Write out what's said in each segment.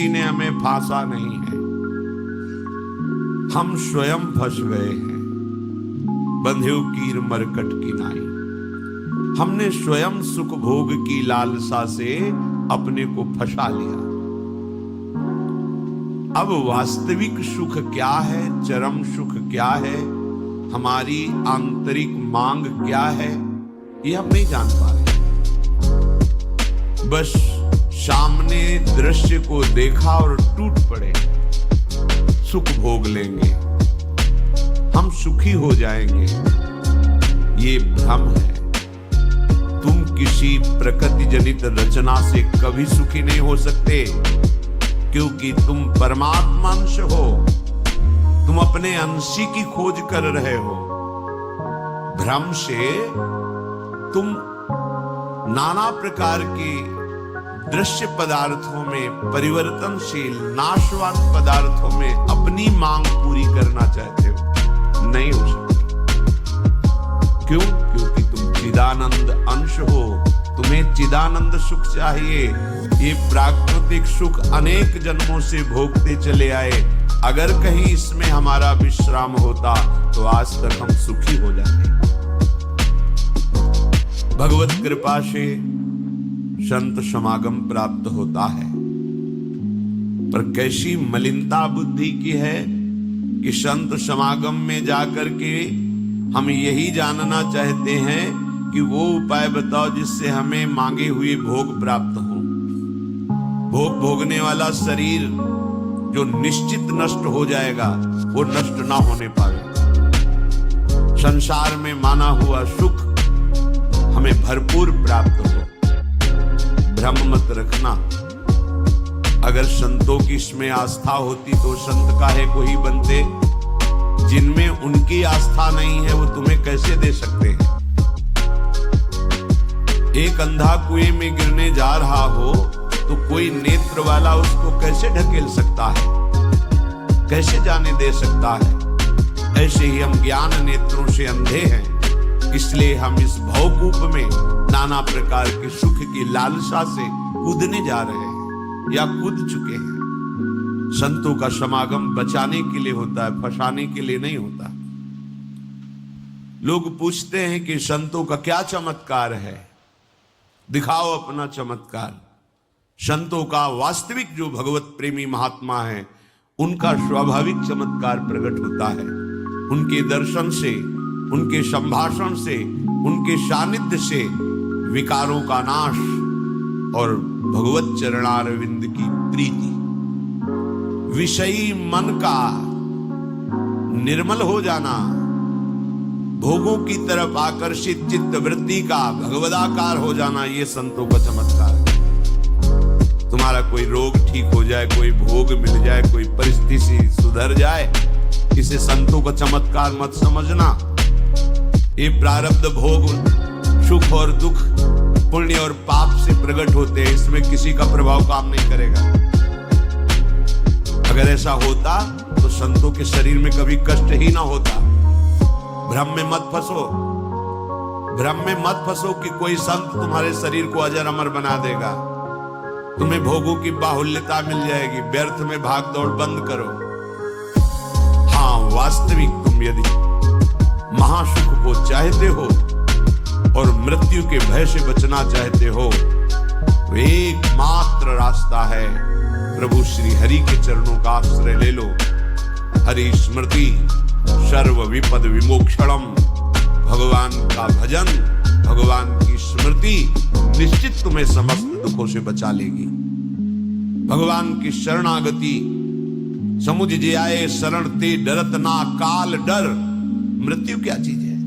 ने हमें फांसा नहीं है, हम स्वयं फंस गए हैं। बंध्यो कीर मरकट की नाई, हमने स्वयं सुख भोग की लालसा से अपने को फंसा लिया। अब वास्तविक सुख क्या है, चरम सुख क्या है, हमारी आंतरिक मांग क्या है, ये हम नहीं जान पा रहे। बस सामने दृश्य को देखा और टूट पड़े, सुख भोग लेंगे, हम सुखी हो जाएंगे। ये भ्रम है। तुम किसी प्रकृति जनित रचना से कभी सुखी नहीं हो सकते, क्योंकि तुम परमात्मा अंश हो। तुम अपने अंशी की खोज कर रहे हो। भ्रम से तुम नाना प्रकार के दृश्य पदार्थों में, परिवर्तनशील नाशवान पदार्थों में अपनी मांग पूरी करना चाहते हो, नहीं हो सकती। क्यों? क्योंकि तुम चिदानंद अंश हो, तुम्हें चिदानंद सुख चाहिए। ये प्राकृतिक सुख अनेक जन्मों से भोगते चले आए। अगर कहीं इसमें हमारा विश्राम होता तो आज तक हम सुखी हो जाते। भगवत कृपा से संत समागम प्राप्त होता है, पर कैसी मलिनता बुद्धि की है कि संत समागम में जाकर के हम यही जानना चाहते हैं कि वो उपाय बताओ जिससे हमें मांगे हुए भोग प्राप्त हो। भोग भोगने वाला शरीर जो निश्चित नष्ट हो जाएगा, वो नष्ट ना होने पाए। संसार में माना हुआ सुख हमें भरपूर प्राप्त हो। भ्रम मत रखना। अगर संतों की इसमें आस्था होती तो संत काहे को ही बनते। जिनमें उनकी आस्था नहीं है वो तुम्हें कैसे दे सकते हैं। एक अंधा कुएं में गिरने जा रहा हो तो कोई नेत्र वाला उसको कैसे ढकेल सकता है, कैसे जाने दे सकता है। ऐसे ही हम ज्ञान नेत्रों से अंधे हैं, इसलिए हम इस भवकूप में नाना प्रकार के सुख की लालसा से कूदने जा रहे हैं या कूद चुके हैं। संतों का समागम बचाने के लिए होता है, फंसाने के लिए नहीं होता। लोग पूछते हैं कि संतों का क्या चमत्कार है, दिखाओ अपना चमत्कार। संतों का वास्तविक जो भगवत प्रेमी महात्मा है, उनका स्वाभाविक चमत्कार प्रकट होता है। उनके दर्शन से, उनके संभाषण से, उनके सानिध्य से विकारों का नाश और भगवत चरणारविंद की प्रीति, विषयी मन का निर्मल हो जाना, भोगों की तरफ आकर्षित चित्त वृत्ति का भगवदाकार हो जाना, ये संतों का चमत्कार है। तुम्हारा कोई रोग ठीक हो जाए, कोई भोग मिल जाए, कोई परिस्थिति सुधर जाए, इसे संतों का चमत्कार मत समझना। ये प्रारब्ध भोग सुख और दुख, पुण्य और पाप से प्रकट होते हैं, इसमें किसी का प्रभाव काम नहीं करेगा। अगर ऐसा होता तो संतों के शरीर में कभी कष्ट ही ना होता। भ्रम में मत फंसो, भ्रम में मत फंसो कि कोई संत तुम्हारे शरीर को अजर अमर बना देगा। तुम्हें भोगों की बाहुल्यता मिल जाएगी। व्यर्थ में भाग दौड़ बंद करो। हाँ, वास्तविक तुम यदि महासुख को चाहते हो और मृत्यु के भय से बचना चाहते हो तो एकमात्र रास्ता है प्रभु श्री हरि के चरणों का आश्रय ले लो। हरि स्मृति सर्व विपद विमोक्षणम। भगवान का भजन, भगवान की स्मृति निश्चित तुम्हें समस्त दुखों से बचा लेगी। भगवान की शरणागति, समुझ जे आए शरण ते डरत ना काल डर। मृत्यु क्या चीज है?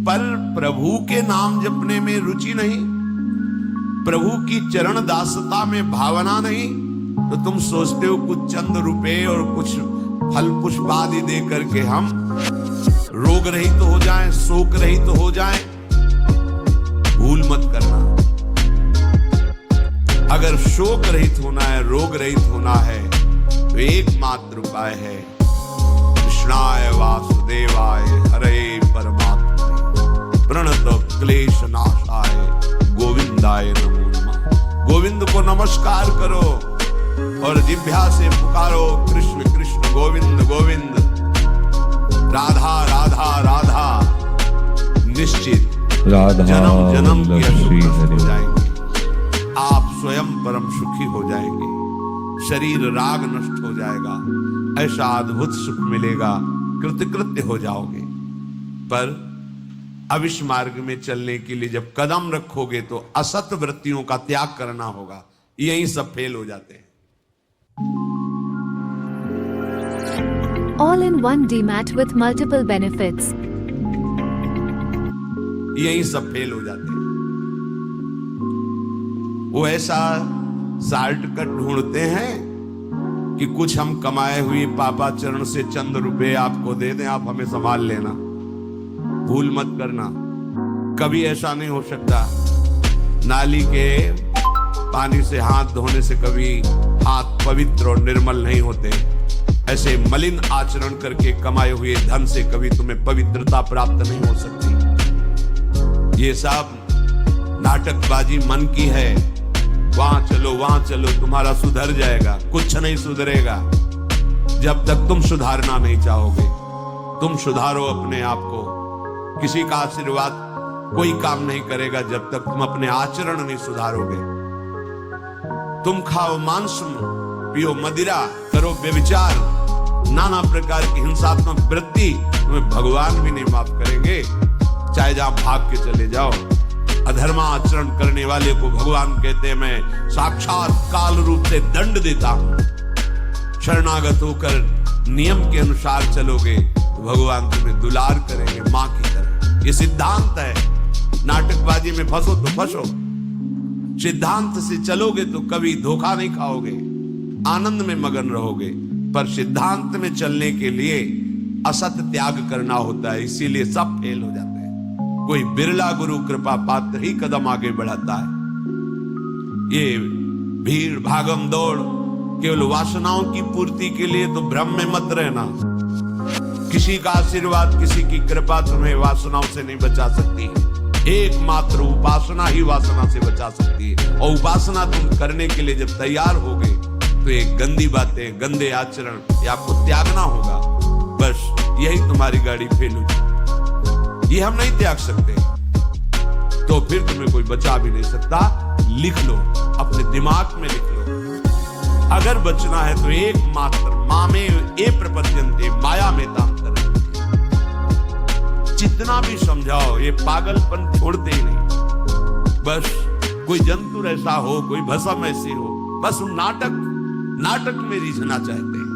पर प्रभु के नाम जपने में रुचि नहीं, प्रभु की चरण दासता में भावना नहीं, तो तुम सोचते हो कुछ चंद रुपए और कुछ फल पुष्प आदि दे करके हम रोग रहित हो जाएं, शोक रहित हो जाएं। भूल मत करना। अगर शोक रहित होना है, रोग रहित होना है, तो एकमात्र उपाय है कृष्णाय वासुदेवाय हरे परमात्मा प्रणत क्लेश नाशाय गोविंदाय नमो नमः। गोविंद को नमस्कार करो, जिह्वा से पुकारो कृष्ण कृष्ण गोविंद गोविंद, राधा राधा राधा, निश्चित जन्म जन्म की अशुभ हो जाएंगे। आप स्वयं परम सुखी हो जाएंगे, शरीर राग नष्ट हो जाएगा, ऐसा अद्भुत सुख मिलेगा, कृतकृत्य हो जाओगे। पर अब इस मार्ग में चलने के लिए जब कदम रखोगे तो असत वृत्तियों का त्याग करना होगा। यहीं सब फेल हो जाते हैं। All in one DMAT with multiple benefits. यहीं सब फेल हो जाते हैं। वो ऐसा शॉर्टकट ढूंढते हैं कि कुछ हम कमाए हुए पापाचरण से चंद रुपए आपको दे दें, आप हमें संभाल लेना, भूल मत करना। कभी ऐसा नहीं हो सकता। नाली के पानी से हाथ धोने से कभी हाथ पवित्र और निर्मल नहीं होते। ऐसे मलिन आचरण करके कमाए हुए धन से कभी तुम्हें पवित्रता प्राप्त नहीं हो सकती। ये सब नाटकबाजी मन की है। वहां चलो तुम्हारा सुधर जाएगा। कुछ नहीं सुधरेगा जब तक तुम सुधारना नहीं चाहोगे। तुम सुधारो अपने आप को। किसी का आशीर्वाद कोई काम नहीं करेगा जब तक तुम अपने आचरण नहीं सुधारोगे। तुम खाओ मांस, पियो मदिरा, करो व्यभिचार, नाना प्रकार की हिंसात्मक वृत्ति, तुम्हें भगवान भी नहीं माफ करेंगे, चाहे जहां भाग के चले जाओ। अधर्मा आचरण करने वाले को भगवान कहते हैं मैं साक्षात काल रूप से दंड देता हूं। शरणागत होकर नियम के अनुसार चलोगे तो भगवान तुम्हें दुलार करेंगे मां की तरह। ये सिद्धांत है। नाटकबाजी में फंसो तो फंसो, सिद्धांत से चलोगे तो कभी धोखा नहीं खाओगे, आनंद में मगन रहोगे। पर सिद्धांत में चलने के लिए असत त्याग करना होता है, इसीलिए सब फेल हो जाते हैं। कोई बिरला गुरु कृपा पात्र ही कदम आगे बढ़ाता है। ये भीड़ भागम दौड़ केवल वासनाओं की पूर्ति के लिए तो भ्रम में मत रहना। किसी का आशीर्वाद, किसी की कृपा तुम्हें वासनाओं से नहीं बचा सकती। एकमात्र उपासना ही वासना से बचा सकती है। और उपासना तुम करने के लिए जब तैयार होगे तो ये गंदी बातें, गंदे आचरण ये आपको त्यागना होगा। बस यही तुम्हारी गाड़ी फेल हो जाए। ये हम नहीं त्याग सकते तो फिर तुम्हें कोई बचा भी नहीं सकता। लिख लो, अपने दिमाग में लिख लो। अगर बचना है तो एकमात्र मामे ए प्रपद्यन्ते माया में ताम कर। जितना भी समझाओ ये पागलपन छोड़ते ही नहीं। बस कोई जंतु ऐसा हो, कोई भस्म ऐसी हो, बस नाटक में रिझना चाहते हैं।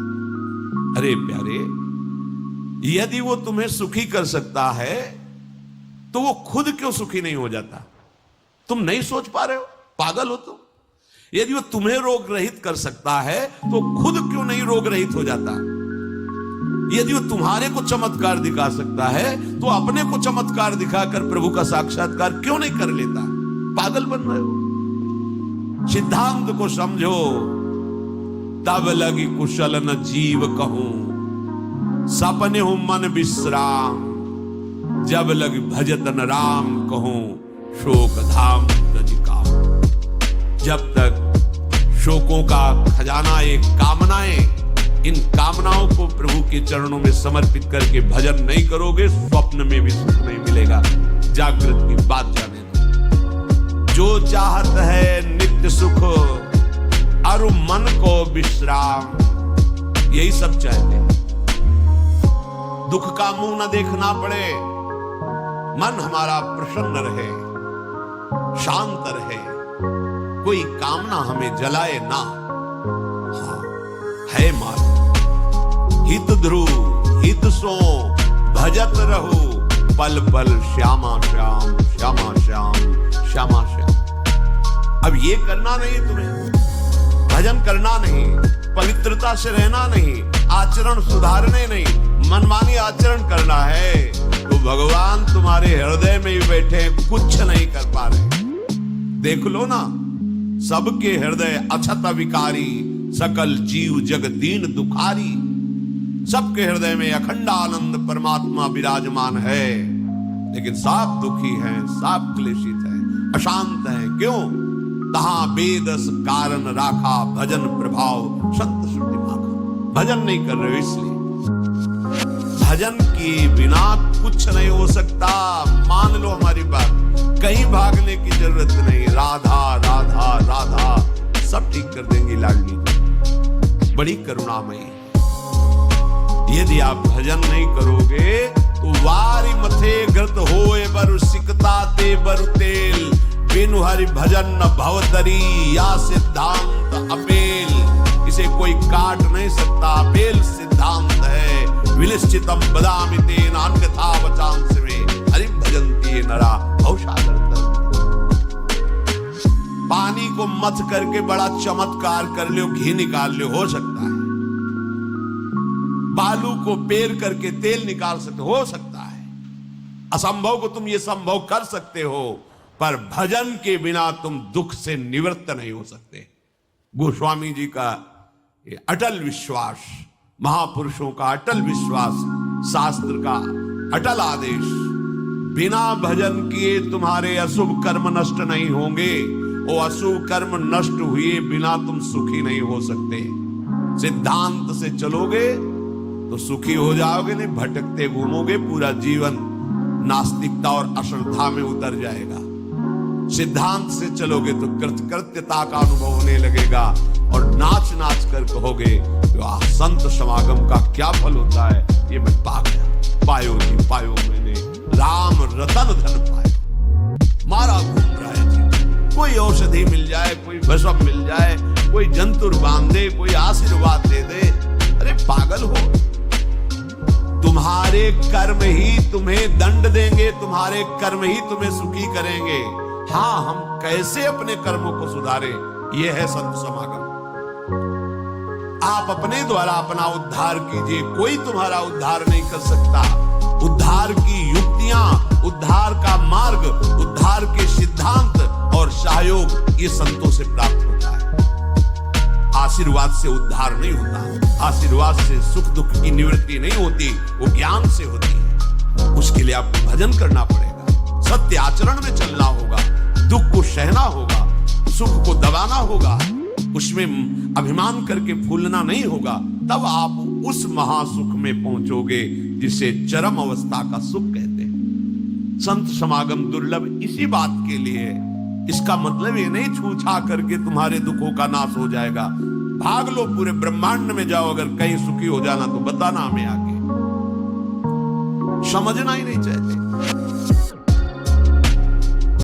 अरे प्यारे, यदि वो तुम्हें सुखी कर सकता है तो वो खुद क्यों सुखी नहीं हो जाता? तुम नहीं सोच पा रहे हो? पागल हो तुम? यदि वो तुम्हें रोग रहित कर सकता है तो खुद क्यों नहीं रोग रहित हो जाता? यदि वो तुम्हारे को चमत्कार दिखा सकता है तो अपने को चमत्कार दिखाकर प्रभु का साक्षात्कार क्यों नहीं कर लेता? पागल बन रहे हो। सिद्धांत को समझो। तब लगी कुशल न जीव कहूं, सपने हो मन विश्राम, जब लग भजत न राम कहूं, शोक धाम तजिका। जब तक शोकों का खजाना एक कामनाएं, इन कामनाओं को प्रभु के चरणों में समर्पित करके भजन नहीं करोगे, स्वप्न में भी सुख नहीं मिलेगा। जागृत की बात जाने दो। जो चाहत है नित्य सुख और मन को विश्राम, यही सब चाहते हैं। दुख का मुंह न देखना पड़े, मन हमारा प्रसन्न रहे, शांत रहे, कोई कामना हमें जलाए ना। हाँ, है मार्ग हित ध्रुव हित सो भजत रहो, पल पल श्यामा श्याम श्यामा श्याम श्यामा श्याम। अब ये करना नहीं, तुम्हें भजन करना नहीं, पवित्रता से रहना नहीं, आचरण सुधारने नहीं, मनमानी आचरण करना है तो भगवान तुम्हारे हृदय में ही बैठे, कुछ नहीं कर पा रहे। देख लो ना, सबके हृदय अछत विकारी, सकल जीव जग दीन दुखारी। सबके हृदय में अखंड आनंद परमात्मा विराजमान है, लेकिन सब दुखी हैं, सब क्लेशित हैं, अशांत हैं। क्यों? तहां बेदस कारण राखा, भजन प्रभाव संत श्रुति माखा। भजन नहीं कर रहे हो इसलिए। भजन के बिना कुछ नहीं हो सकता। मान लो हमारी बात, कहीं भागने की जरूरत नहीं। राधा राधा राधा सब ठीक कर देंगी लाडली जी, बड़ी करुणामयी। यदि आप भजन नहीं करोगे तो वारी मथे ग्रत होए बरु सिकता ते बरु तेल, बिनु हरि भजन न भवतरी, या सिद्धांत अपेल। इसे कोई काट नहीं सकता, अपेल सिद्धांत है। विलिश्चितम बदामि तेन अन्यथा वचांसि में, हरि भजन्ति नरा भवसागर तरन्ति। पानी को मथ करके बड़ा चमत्कार कर लो, घी निकाल लो, हो सकता है। बालू को पेर करके तेल निकाल सकते हो सकता है। असंभव को तुम ये संभव कर सकते हो, पर भजन के बिना तुम दुख से निवृत्त नहीं हो सकते। गोस्वामी जी का ये अटल विश्वास, महापुरुषों का अटल विश्वास, शास्त्र का अटल आदेश, बिना भजन किए तुम्हारे अशुभ कर्म नष्ट नहीं होंगे। वो अशुभ कर्म नष्ट हुए बिना तुम सुखी नहीं हो सकते। सिद्धांत से चलोगे तो सुखी हो जाओगे, नहीं भटकते घूमोगे, पूरा जीवन नास्तिकता और अश्रद्धा में उतर जाएगा। सिद्धांत से चलोगे तो कृतकृत्यता का अनुभव होने लगेगा और नाच नाच कर कहोगे तो संत समागम का क्या फल होता है, ये मैं पा गया। पायो जी पायो मैंने राम रतन धन पायो। मारा घूम रहा है जी, कोई औषधि मिल जाए, कोई भस्म मिल जाए, कोई जंतुर बांध दे, कोई आशीर्वाद दे दे, अरे पागल हो। तुम्हारे कर्म ही तुम्हें दंड देंगे, तुम्हारे कर्म ही तुम्हें सुखी करेंगे। हाँ, हम कैसे अपने कर्मों को सुधारें, यह है संत समागम। आप अपने द्वारा अपना उद्धार कीजिए, कोई तुम्हारा उद्धार नहीं कर सकता। उद्धार की युक्तियां, उद्धार का मार्ग, उद्धार के सिद्धांत और सहयोग ये संतों से प्राप्त होता है। आशीर्वाद से उद्धार नहीं होता, आशीर्वाद से सुख दुख की निवृत्ति नहीं होती, वो ज्ञान से होती है। उसके लिए आपको भजन करना पड़ेगा, सत्य आचरण में चलना होगा, दुख को सहना होगा, सुख को दबाना होगा, उसमें अभिमान करके फूलना नहीं होगा। तब आप उस महासुख में पहुंचोगे जिसे चरम अवस्था का सुख कहते हैं। संत समागम दुर्लभ इसी बात के लिए। इसका मतलब ये नहीं छू छा करके तुम्हारे दुखों का नाश हो जाएगा। भाग लो, पूरे ब्रह्मांड में जाओ, अगर कहीं सुखी हो जाना तो बताना हमें आगे। समझना ही नहीं चाहते।